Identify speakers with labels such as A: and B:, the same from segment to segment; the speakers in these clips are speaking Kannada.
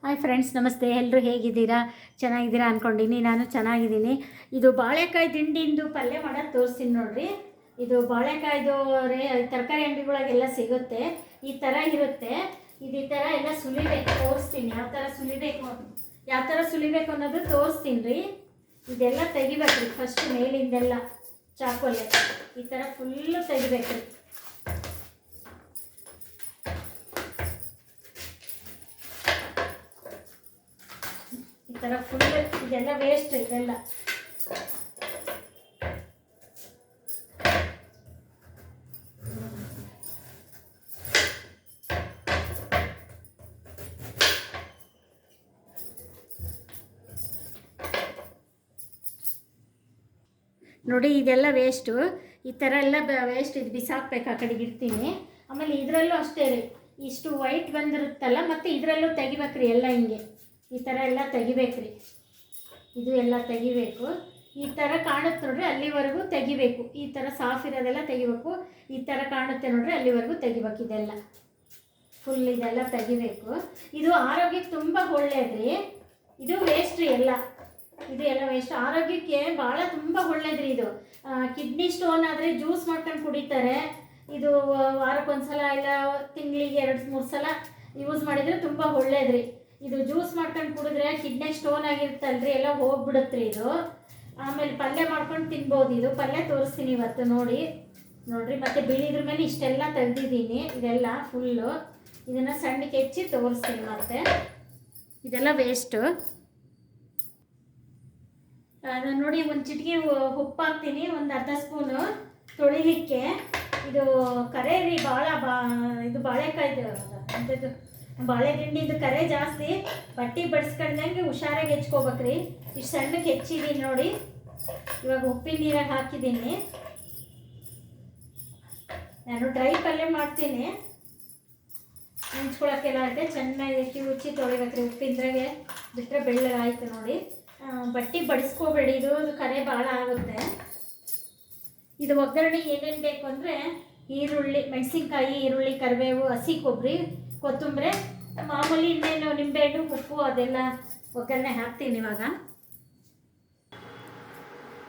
A: ಹಾಯ್ ಫ್ರೆಂಡ್ಸ್, ನಮಸ್ತೆ. ಎಲ್ಲರೂ ಹೇಗಿದ್ದೀರಾ? ಚೆನ್ನಾಗಿದ್ದೀರಾ ಅಂದ್ಕೊಂಡಿನಿ. ನಾನು ಚೆನ್ನಾಗಿದ್ದೀನಿ. ಇದು ಬಾಳೆಕಾಯಿ ದಿಂಡಿಂದು ಪಲ್ಯ ಮಾಡೋದು ತೋರಿಸ್ತೀನಿ ನೋಡಿರಿ. ಇದು ಬಾಳೆಕಾಯ್ದು ತರಕಾರಿ ಅಂಗಡಿಗಳಿಗೆಲ್ಲ ಸಿಗುತ್ತೆ. ಈ ಥರ ಇರುತ್ತೆ. ಇದು ಈ ಥರ ಎಲ್ಲ ಸುಲಿಬೇಕು, ತೋರಿಸ್ತೀನಿ. ಯಾವ ಥರ ಸುಲಿಬೇಕು ಅನ್ನೋದು ತೋರಿಸ್ತೀನಿ ರೀ. ಇದೆಲ್ಲ ತೆಗಿಬೇಕು ರೀ. ಫಸ್ಟ್ ಮೇಲಿಂದೆಲ್ಲ ಚಾಕೋಲೆ ಈ ಥರ ಫುಲ್ಲು ತೆಗಿಬೇಕು ರೀ. ಈ ಥರ ಫುಲ್ ಇದೆಲ್ಲ ವೇಸ್ಟ್. ಇದೆಲ್ಲ ನೋಡಿ, ಇದೆಲ್ಲ ವೇಸ್ಟು. ಈ ಥರ ಎಲ್ಲ ವೇಸ್ಟ್ ಇದು ಬಿಸಾಕ್ಬೇಕು. ಆ ಕಡೆಗೆ ಇಡ್ತೀನಿ. ಆಮೇಲೆ ಇದರಲ್ಲೂ ಅಷ್ಟೇ ರೀ, ಇಷ್ಟು ವೈಟ್ ಬಂದಿರುತ್ತಲ್ಲ, ಮತ್ತು ಇದರಲ್ಲೂ ತೆಗಿಬೇಕ್ರಿ. ಎಲ್ಲ ಹಿಂಗೆ ಈ ಥರ ಎಲ್ಲ ತೆಗಿಬೇಕ್ರಿ. ಇದು ಎಲ್ಲ ತೆಗಿಬೇಕು. ಈ ಥರ ಕಾಣುತ್ತೆ ನೋಡ್ರಿ, ಅಲ್ಲಿವರೆಗೂ ತೆಗಿಬೇಕು. ಈ ಥರ ಸಾಫ್ ಇರೋದೆಲ್ಲ ತೆಗಿಬೇಕು. ಈ ಥರ ಕಾಣುತ್ತೆ ನೋಡ್ರಿ, ಅಲ್ಲಿವರೆಗೂ ತೆಗಿಬೇಕು. ಇದೆಲ್ಲ ಫುಲ್ ಇದೆಲ್ಲ ತೆಗಿಬೇಕು. ಇದು ಆರೋಗ್ಯಕ್ಕೆ ತುಂಬ ಒಳ್ಳೇದ್ರಿ. ಇದು ವೇಸ್ಟ್ ರೀ. ಇದು ಎಲ್ಲ ವೇಸ್ಟ್. ಆರೋಗ್ಯಕ್ಕೆ ಭಾಳ ತುಂಬ ಒಳ್ಳೇದ್ರಿ. ಇದು ಕಿಡ್ನಿ ಸ್ಟೋನ್ ಆದರೆ ಜ್ಯೂಸ್ ಮಾಡ್ಕೊಂಡು ಕುಡಿತಾರೆ. ಇದು ವಾರಕ್ಕೊಂದ್ಸಲ ಇಲ್ಲ ತಿಂಗಳಿಗೆ 2-3 ಸಲ ಯೂಸ್ ಮಾಡಿದರೆ ತುಂಬ ಒಳ್ಳೇದ್ರಿ. ಇದು ಜ್ಯೂಸ್ ಮಾಡ್ಕೊಂಡು ಕುಡಿದ್ರೆ ಕಿಡ್ನಿ ಸ್ಟೋನ್ ಆಗಿರುತ್ತಲ್ರಿ, ಎಲ್ಲ ಹೋಗ್ಬಿಡುತ್ತೆ ಇದು. ಆಮೇಲೆ ಪಲ್ಯ ಮಾಡ್ಕೊಂಡು ತಿನ್ಬೋದು. ಇದು ಪಲ್ಯ ತೋರಿಸ್ತೀನಿ ಇವತ್ತು. ನೋಡಿರಿ. ಮತ್ತು ಬಿಳಿದ್ರ ಮೇಲೆ ಇಷ್ಟೆಲ್ಲ ತೆಗ್ದಿದ್ದೀನಿ. ಇದೆಲ್ಲ ಫುಲ್ಲು ಇದನ್ನು ಸಣ್ಣಕ್ಕೆ ಹೆಚ್ಚಿ ತೋರಿಸ್ತೀನಿ. ಮತ್ತು ಇದೆಲ್ಲ ವೇಸ್ಟು. ನೋಡಿ, ಒಂದು ಚಿಟಿಕೆ ಉಪ್ಪು ಹಾಕ್ತೀನಿ, ಒಂದು ಅರ್ಧ ಸ್ಪೂನು ತೊಳಿಲಿಕ್ಕೆ. ಇದು ಕರೆ ರೀ, ಇದು ಬಾಳೆಕಾಯ್ದು ಅಂಥದ್ದು ಬಾಳೆ ದಿಂಡಿದು ಕರೆ ಜಾಸ್ತಿ. ಬಟ್ಟೆ ಬಡಿಸ್ಕೊಂಡಂಗೆ ಹುಷಾರಾಗಿ ಹೆಚ್ಕೋಬೇಕ್ರಿ. ಇಷ್ಟು ಸಣ್ಣಕ್ಕೆ ಹೆಚ್ಚಿದ್ದೀನಿ ನೋಡಿ. ಇವಾಗ ಉಪ್ಪಿನ ನೀರಾಗಿ ಹಾಕಿದ್ದೀನಿ. ನಾನು ಡ್ರೈ ಪಲ್ಯ ಮಾಡ್ತೀನಿ. ನೆಂಚ್ಕೊಳಕ್ಕೆಲ್ಲ ಆಗುತ್ತೆ. ಚೆನ್ನಾಗಿ ಕಿವುಚಿ ತೊಳಿಬೇಕ್ರಿ. ಉಪ್ಪಿಂದ್ರಾಗೆ ಬಿಟ್ಟರೆ ಬೆಳ್ಳಗಾಯ್ತು ನೋಡಿ. ಬಟ್ಟೆ ಬಡಿಸ್ಕೋಬೇಡಿ, ಇದು ಕರೆ ಭಾಳ ಆಗುತ್ತೆ. ಇದು ಒಗ್ಗರಣೆ ಏನೇನು ಬೇಕು ಅಂದರೆ ಈರುಳ್ಳಿ, ಮೆಣಸಿನ್ಕಾಯಿ, ಈರುಳ್ಳಿ, ಕರಿಬೇವು, ಹಸಿ ಕೊಬ್ಬರಿ, ಕೊತ್ತಂಬರಿ, ಮಾಮೂಲಿ ಇನ್ನೇನು ನಿಂಬೆಹಣ್ಣು, ಉಪ್ಪು ಅದೆಲ್ಲ ಒಗ್ಗರಣೆ ಹಾಕ್ತೀನಿ. ಇವಾಗ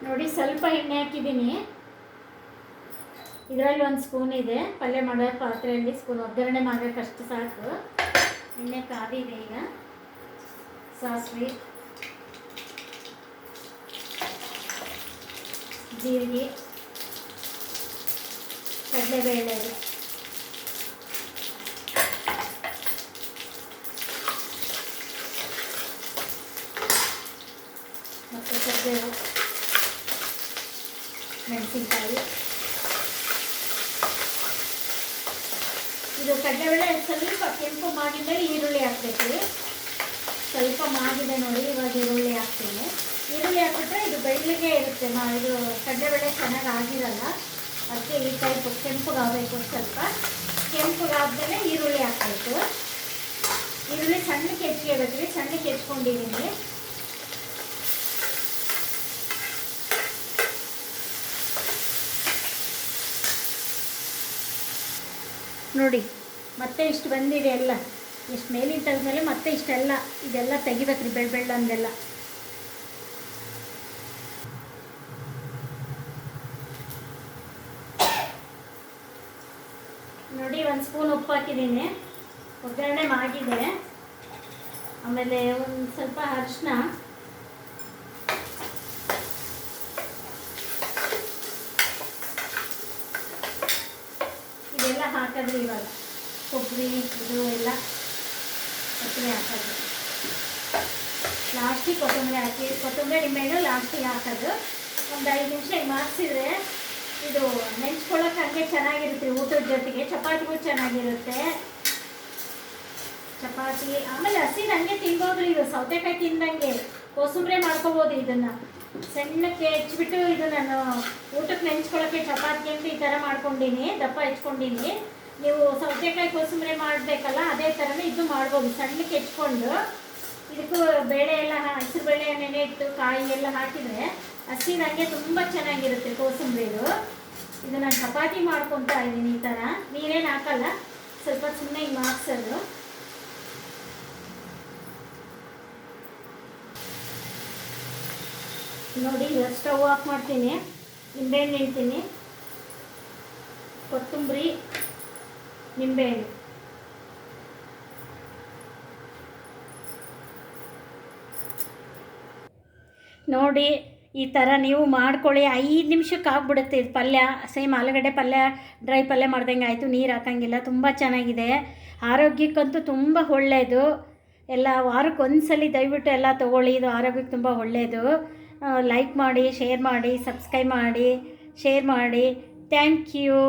A: ನೋಡಿ, ಸ್ವಲ್ಪ ಎಣ್ಣೆ ಹಾಕಿದ್ದೀನಿ. ಇದರಲ್ಲಿ 1 ಸ್ಪೂನ್ ಇದೆ. ಪಲ್ಯ ಮಾಡೋ ಪಾತ್ರೆಯಲ್ಲಿ ಸ್ಪೂನ್ ಒಗ್ಗರಣೆ ಮಾಡೋಕ್ಕಷ್ಟು ಸಾಕು. ಎಣ್ಣೆ ಕಾದಿದೆ. ಈಗ ಸಾಸಿವೆ, ಜೀರಿಗೆ, ಕಡಲೆಬೇಳೆ, ಮತ್ತು ಕರಿಬೇವು, ಮೆಣಸಿನ್ಕಾಯಿ. ಇದು ಕಡಲೆಬೇಳೆ ಸ್ವಲ್ಪ ಕೆಂಪು ಮಾಡಿದ್ಮೇಲೆ ಈರುಳ್ಳಿ ಹಾಕ್ಬೇಕು. ಸ್ವಲ್ಪ ಮಾಗಿದೆ ನೋಡಿ. ಇವಾಗ ಈರುಳ್ಳಿ ಹಾಕ್ತೀನಿ. ಈರುಳ್ಳಿ ಹಾಕಿಬಿಟ್ರೆ ಇದು ಬೆಳ್ಳಗೆ ಇರುತ್ತೆ. ಇದು ಕಡಲೆಬೇಳೆ ಚೆನ್ನಾಗಿ ಆಗಿರಲ್ಲ. ಅದಕ್ಕೆ ಈ ಟೈಪ್ ಕೆಂಪುಗಾಗಬೇಕು. ಸ್ವಲ್ಪ ಕೆಂಪುಗಾದ್ಮೇಲೆ ಈರುಳ್ಳಿ ಹಾಕಬೇಕು. ಈರುಳ್ಳಿ ಸಣ್ಣಕ್ಕೆ ಹೆಚ್ಚಿಗೆಬೇಕ್ರಿ. ಸಣ್ಣಕ್ಕೆ ಹೆಚ್ಕೊಂಡಿದ್ದೀನಿ. ನೋಡಿ, ಮತ್ತೆ ಇಷ್ಟು ಬಂದಿದೆ. ಎಲ್ಲ ಇಷ್ಟು ಮೇಲಿನ ತೆಗೆದ್ಮೇಲೆ ಮತ್ತೆ ಇಷ್ಟೆಲ್ಲ ಇದೆಲ್ಲ ತೆಗಿಬೇಕ್ರಿ, ಬೆಳ್ಳಂದೆಲ್ಲ. ನೋಡಿ, 1 ಸ್ಪೂನ್ ಉಪ್ಪು ಹಾಕಿದ್ದೀನಿ. ಒಗ್ಗರಣೆ ಆಗಿದೆ. ಆಮೇಲೆ ಒಂದು ಸ್ವಲ್ಪ ಅರಿಶಿನ, ಇದೆಲ್ಲ ಹಾಕಿದ್ರಿ. ಇವಾಗ ಕೊಬ್ಬರಿ ಇದು ಎಲ್ಲ ಕೊತ್ತಂಬರಿ ಹಾಕೋದು. ಲಾಸ್ಟಿಗೆ ಕೊತ್ತಂಬರಿ ಹಾಕಿ, ಕೊತ್ತಂಬರಿ ನಿಂಬೆಹಣ್ಣು ಲಾಸ್ಟಿಗೆ ಹಾಕೋದು. ಒಂದು 5 ನಿಮಿಷ ಮಾಡಿಸಿದ್ರೆ ಇದು ನೆಂಚ್ಕೊಳ್ಳೋಕೆ ಹಂಗೆ ಚೆನ್ನಾಗಿರುತ್ತೆ. ಊಟದ ಜೊತೆಗೆ ಚಪಾತಿಗೂ ಚೆನ್ನಾಗಿರುತ್ತೆ. ಚಪಾತಿ ಆಮೇಲೆ ಹಸಿದು ಹಂಗೆ ತಿನ್ಬೋದು. ಇದು ಸೌತೆಕಾಯಿ ತಿಂದಂಗೆ ಕೋಸಂಬರಿ ಮಾಡ್ಕೋಬೋದು. ಇದನ್ನು ಸಣ್ಣಕ್ಕೆ ಹೆಚ್ಚಿಬಿಟ್ಟು ಇದು ನಾನು ಊಟಕ್ಕೆ ನೆಂಚ್ಕೊಳ್ಳೋಕ್ಕೆ ಚಪಾತಿ ಅಂತ ಈ ಥರ ಮಾಡ್ಕೊಂಡೀನಿ. ದಪ್ಪ ಹೆಚ್ಕೊಂಡೀನಿ. ನೀವು ಸೌತೆಕಾಯಿ ಕೋಸಂಬರಿ ಮಾಡಬೇಕಲ್ಲ, ಅದೇ ಥರನೇ ಇದು ಮಾಡ್ಬೋದು. ಸಣ್ಣಕ್ಕೆ ಹೆಚ್ಕೊಂಡು ಇದಕ್ಕೂ ಬೇಳೆ ಎಲ್ಲ ಹಸಿರು ಬೇಳೆ ನೆನೆ ಇಟ್ಟು ಕಾಯಿ ಎಲ್ಲ ಹಾಕಿದರೆ ಹಸಿದು ಹಂಗೆ ತುಂಬ ಚೆನ್ನಾಗಿರುತ್ತೆ ಕೋಸಂಬರಿದು. ಇದು ನಾನು ಚಪಾತಿ ಮಾಡ್ಕೊತಾ ಇದ್ದೀನಿ. ಈ ಥರ ನೀರೇನು ಹಾಕಲ್ಲ, ಸ್ವಲ್ಪ ಸುಮ್ಮನೆ ಹಿಂಗೆ ಹಾಕ್ಸೋದು. ನೋಡಿ ಈಗ ಸ್ಟವ್ ಆಫ್ ಮಾಡ್ತೀನಿ. ನಿಂಬೆಹಣ್ಣು ಇಡ್ತೀನಿ, ಕೊತ್ತಂಬರಿ, ನಿಂಬೆಹಣ್ಣು. ನೋಡಿ ಈ ಥರ ನೀವು ಮಾಡ್ಕೊಳ್ಳಿ. 5 ನಿಮಿಷಕ್ಕೆ ಆಗ್ಬಿಡುತ್ತೆ ಇದು ಪಲ್ಯ. ಸೇಮ್ ಆಲೂಗಡ್ಡೆ ಪಲ್ಯ ಡ್ರೈ ಪಲ್ಯ ಮಾಡ್ದಂಗೆ ಆಯಿತು, ನೀರು ಹಾಕಂಗಿಲ್ಲ. ತುಂಬ ಚೆನ್ನಾಗಿದೆ, ಆರೋಗ್ಯಕ್ಕಂತೂ ತುಂಬ ಒಳ್ಳೆಯದು. ಎಲ್ಲ ವಾರಕ್ಕೆ ಒಂದ್ಸಲಿ ದಯವಿಟ್ಟು ಎಲ್ಲ ತೊಗೊಳ್ಳಿ, ಇದು ಆರೋಗ್ಯಕ್ಕೆ ತುಂಬ ಒಳ್ಳೆಯದು. ಲೈಕ್ ಮಾಡಿ, ಶೇರ್ ಮಾಡಿ, ಸಬ್ಸ್ಕ್ರೈಬ್ ಮಾಡಿ, ಶೇರ್ ಮಾಡಿ. Thank you.